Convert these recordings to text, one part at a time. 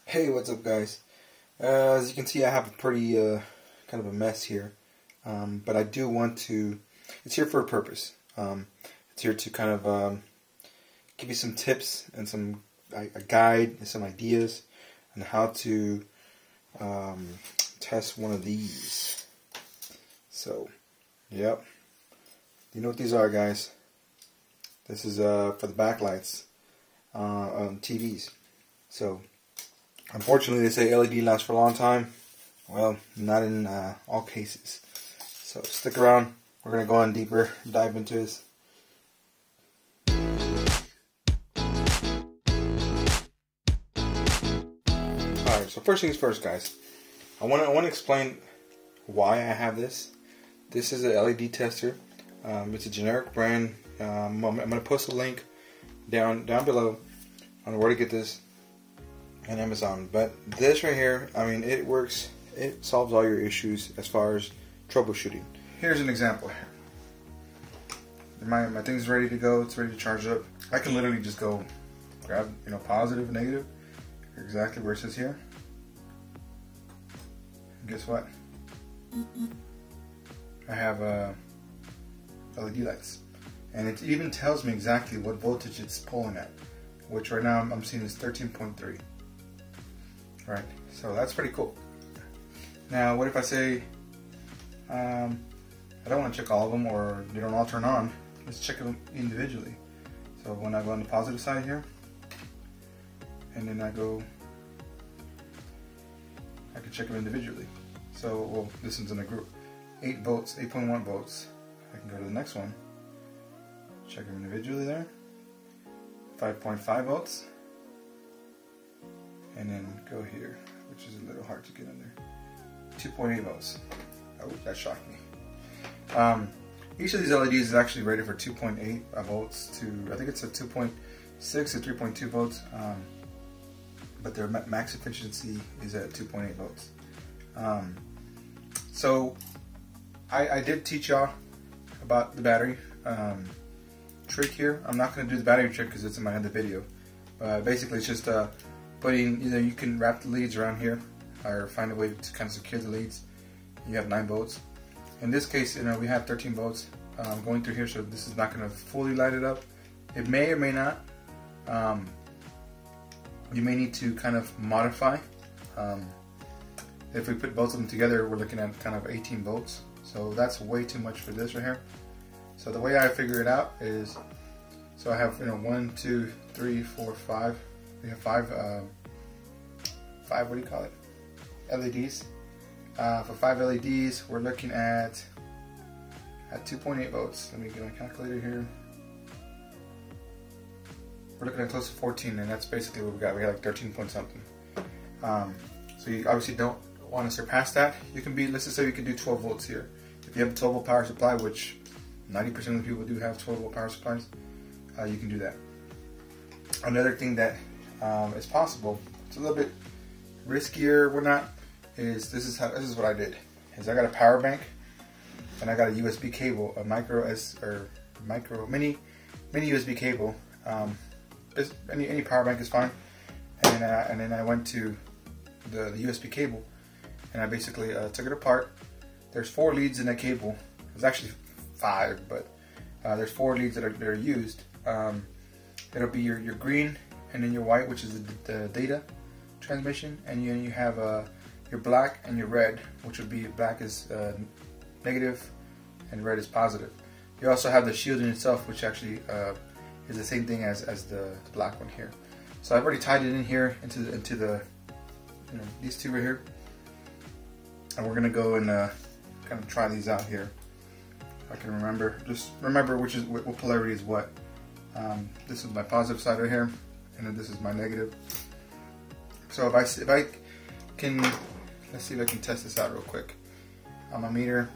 Hey, what's up, guys? As you can see, I have a pretty kind of a mess here, but I do want to. It's here for a purpose. It's here to kind of give you some tips and a guide and some ideas on how to test one of these. So, yep, you know what these are, guys. This is for the backlights on TVs. So, unfortunately, they say LED lasts for a long time. Well, not in all cases. So stick around. We're going to go on deeper, dive into this. Alright, so first things first, guys. I want to explain why I have this. This is an LED tester. It's a generic brand. I'm going to post a link down below on where to get this on Amazon. But this right here, I mean, it works. It solves all your issues as far as troubleshooting. Here's an example here. My thing's ready to go. It's ready to charge up. I can literally just go grab, positive, negative, exactly where it says here. And guess what? I have LED lights, and it even tells me exactly what voltage it's pulling at, which right now I'm seeing is 13.3. Right, so that's pretty cool. Now, what if I say I don't want to check all of them, or they don't all turn on? Let's check them individually. So when I go on the positive side here, and then I can check them individually. So, well, this one's in a group. 8 volts, 8.1 volts. I can go to the next one, check them individually there. 5.5 volts. And then go here, which is a little hard to get under. 2.8 volts. Oh, that shocked me. Each of these LEDs is actually rated for 2.8 volts to, I think it's a 2.6 to 3.2 volts. But their max efficiency is at 2.8 volts. So I did teach y'all about the battery trick here. I'm not going to do the battery trick because it's in my other video. Basically, it's just putting, either you can wrap the leads around here or find a way to kind of secure the leads. You have 9 volts. In this case, we have 13 volts going through here, so this is not going to fully light it up. It may or may not. You may need to kind of modify. If we put both of them together, we're looking at kind of 18 volts. So that's way too much for this right here. So the way I figure it out is, so I have 1, 2, 3, 4, 5. We have 5 what do you call it? LEDs. For 5 LEDs, we're looking at 2.8 volts. Let me get my calculator here. We're looking at close to 14, and that's basically what we got. We got like 13 point something. So you obviously don't want to surpass that. You can be, let's just say you can do 12 volts here. If you have a 12 volt power supply, which 90% of the people do have 12 volt power supplies, you can do that. Another thing that is possible, it's a little bit riskier, whatnot, is this is what I did. Is I got a power bank, and I got a USB cable, a mini USB cable. Any power bank is fine. And then I went to the USB cable, and I basically took it apart. There's 4 leads in that cable. There's actually 5, but there's 4 leads that are used. It'll be your green, and then your white, which is the data transmission, and you have your black and your red, which would be, black is negative and red is positive. You also have the shielding itself, which actually is the same thing as the black one here. So I've already tied it in here into the these two right here, and we're gonna go and kind of try these out here. If I can remember, just remember what polarity is what. This is my positive side right here, and then this is my negative. So if I can, let's see if I can test this out real quick on my meter.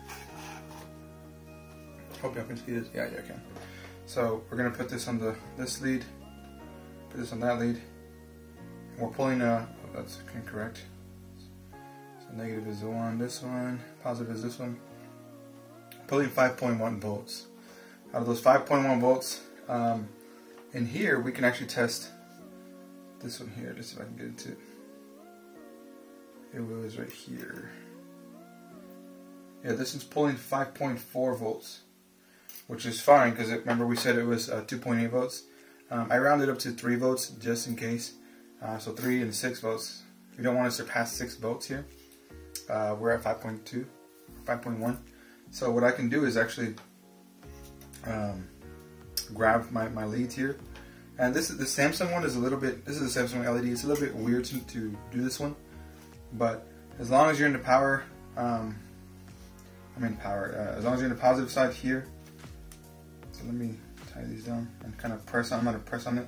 Hope y'all can see this. Yeah, I can. So we're gonna put this on this lead, put this on that lead, and we're pulling. That's incorrect. So negative is the one, this one. Positive is this one. Pulling 5.1 volts. Out of those 5.1 volts, in here we can actually test this one here. Just see if I can get into it. it was right here. Yeah, this is pulling 5.4 volts, which is fine because remember we said it was 2.8 volts. I rounded up to 3 volts just in case. So 3 and 6 volts. We don't want to surpass 6 volts here. We're at 5.2, 5.1. So what I can do is actually grab my leads here. And this is the Samsung one is a little bit, this is a Samsung LED, it's a little bit weird to do this one. But as long as you're in the power, as long as you're in the positive side here. So let me tie these down and kind of press on, I'm going to press on it.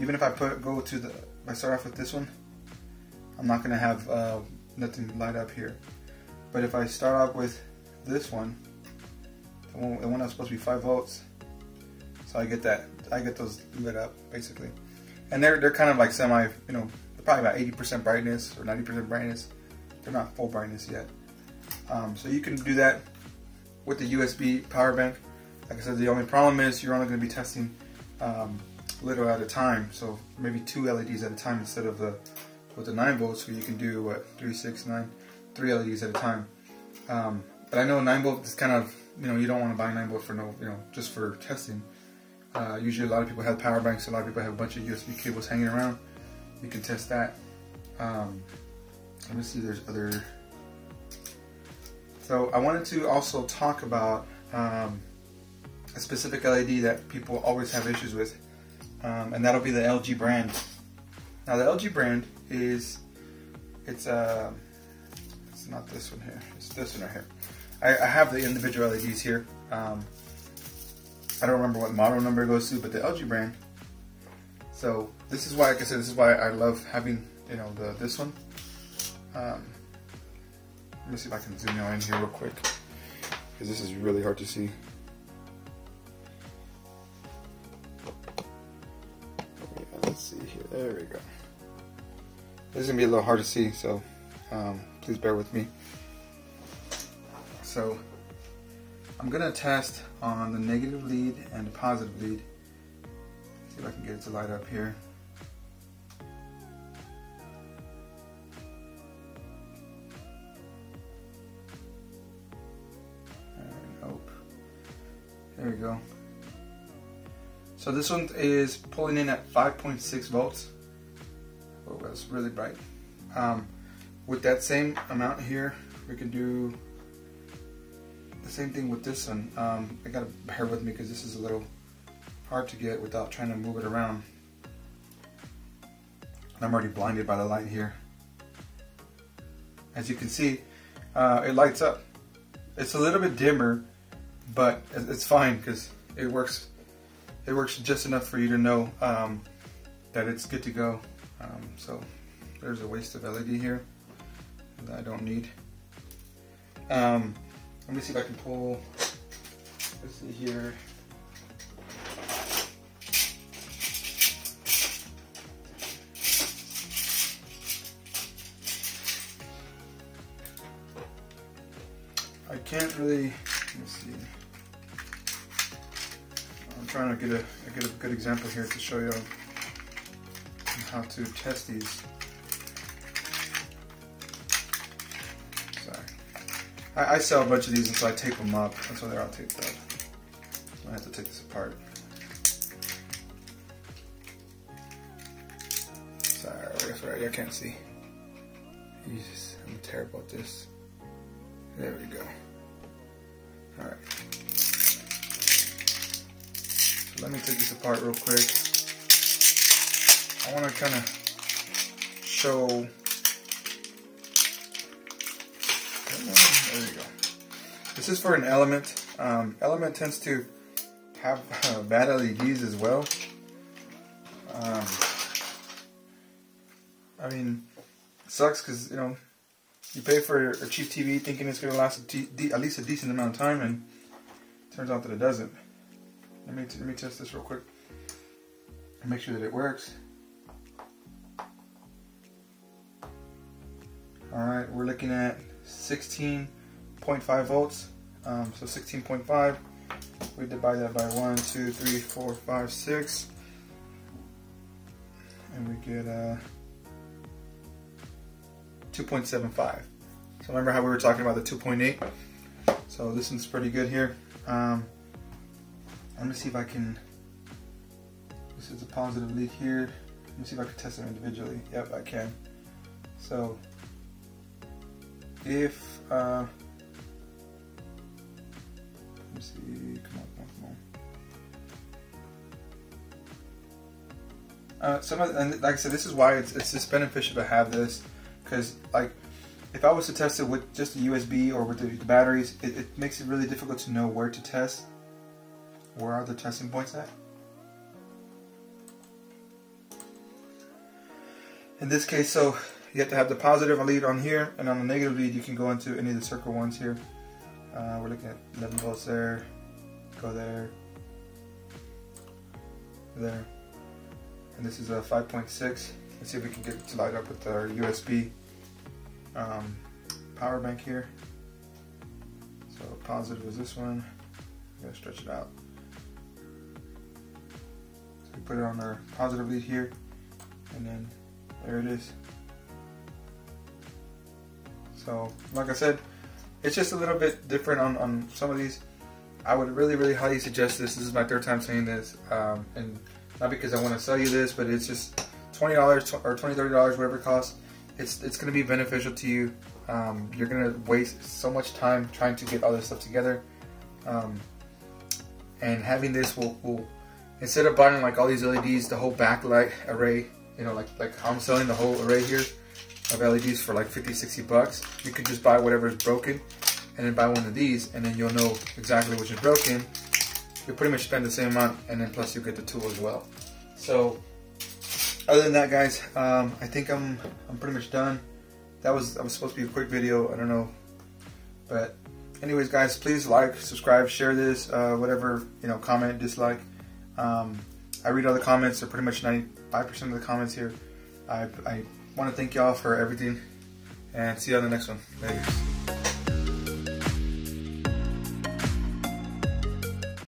Even if I if I start off with this one, I'm not going to have nothing light up here. But if I start off with this one, the one that's supposed to be 5 volts, so I get those lit up basically. And they're kind of like semi, they're probably about 80% brightness or 90% brightness. They're not full brightness yet. So you can do that with the USB power bank. Like I said, the only problem is you're only going to be testing little at a time, so maybe 2 LEDs at a time instead of with the 9 volts, so you can do what 3, 6, 9, 3 LEDs at a time. But I know 9 volt is kind of, you don't want to buy 9 volt for just for testing. Usually a lot of people have power banks, a lot of people have a bunch of USB cables hanging around. You can test that. Let me see, there's other. So I wanted to also talk about a specific LED that people always have issues with, and that'll be the LG brand. Now the LG brand it's not this one here, it's this one right here. I have the individual LEDs here. I don't remember what model number it goes to, but the LG brand. So this is why, like I said, this is why I love having this one. Let me see if I can zoom in here real quick, because this is really hard to see. Yeah, let's see here. There we go. This is gonna be a little hard to see, so please bear with me. So I'm gonna test on the negative lead and the positive lead. See if I can get it to light up here. Nope. There we go. So this one is pulling in at 5.6 volts. Oh, that's really bright. With that same amount here, we can do the same thing with this one. I gotta bear with me because this is a little hard to get without trying to move it around. I'm already blinded by the light here. As you can see, it lights up. It's a little bit dimmer, but it's fine because it works. It works just enough for you to know that it's good to go. So there's a waste of LED here that I don't need. Let me see if I can pull. Let's see here. I can't really. Let's see. I'm trying to get a good example here to show you how to test these. Sorry. I sell a bunch of these, and so I tape them up. That's why they're all taped up. So I have to take this apart. Sorry, I can't see. Jesus, I'm terrible at this. There we go. Alright. So let me take this apart real quick. I want to kind of show. There you go. This is for an Element. Element tends to have bad LEDs as well. I mean, it sucks because you pay for a cheap TV thinking it's going to last at least a decent amount of time, and it turns out that it doesn't. Let me test this real quick and make sure that it works. Alright, we're looking at 16.5 volts. So 16.5, we divide that by 1, 2, 3, 4, 5, 6, and we get 2.75. So remember how we were talking about the 2.8? So this one's pretty good here. Let me see if I can, this is a positive lead here. Let me see if I can test them individually. Yep, I can. So if, let me see, come on. And like I said, this is why it's just beneficial to have this, because like if I was to test it with just the USB or with the batteries, it makes it really difficult to know where to test. Where are the testing points at? In this case, so you have to have the positive lead on here, and on the negative lead you can go into any of the circle ones here. We're looking at 11 volts there, go there, there, and this is a 5.6. Let's see if we can get it to light up with our USB power bank here. So positive is this one. I'm gonna stretch it out. So we put it on our positive lead here, and then there it is. So like I said, it's just a little bit different on some of these. I would really highly suggest this. This is my third time saying this, and not because I want to sell you this, but it's just $20 or $20, $30, whatever it costs. It's going to be beneficial to you. You're going to waste so much time trying to get all this stuff together, and having this will instead of buying like all these LEDs, the whole backlight array, you know, like how I'm selling the whole array here of LEDs for like 50, 60 bucks. You could just buy whatever is broken and then buy one of these, and then you'll know exactly which is broken. You'll pretty much spend the same amount, and then plus you get the tool as well. So other than that, guys, I think I'm pretty much done. That was supposed to be a quick video. I don't know, but anyways, guys, please like, subscribe, share this, whatever, you know, comment, dislike. I read all the comments. They're pretty much 95% of the comments here. I want to thank y'all for everything, and see you on the next one. Later.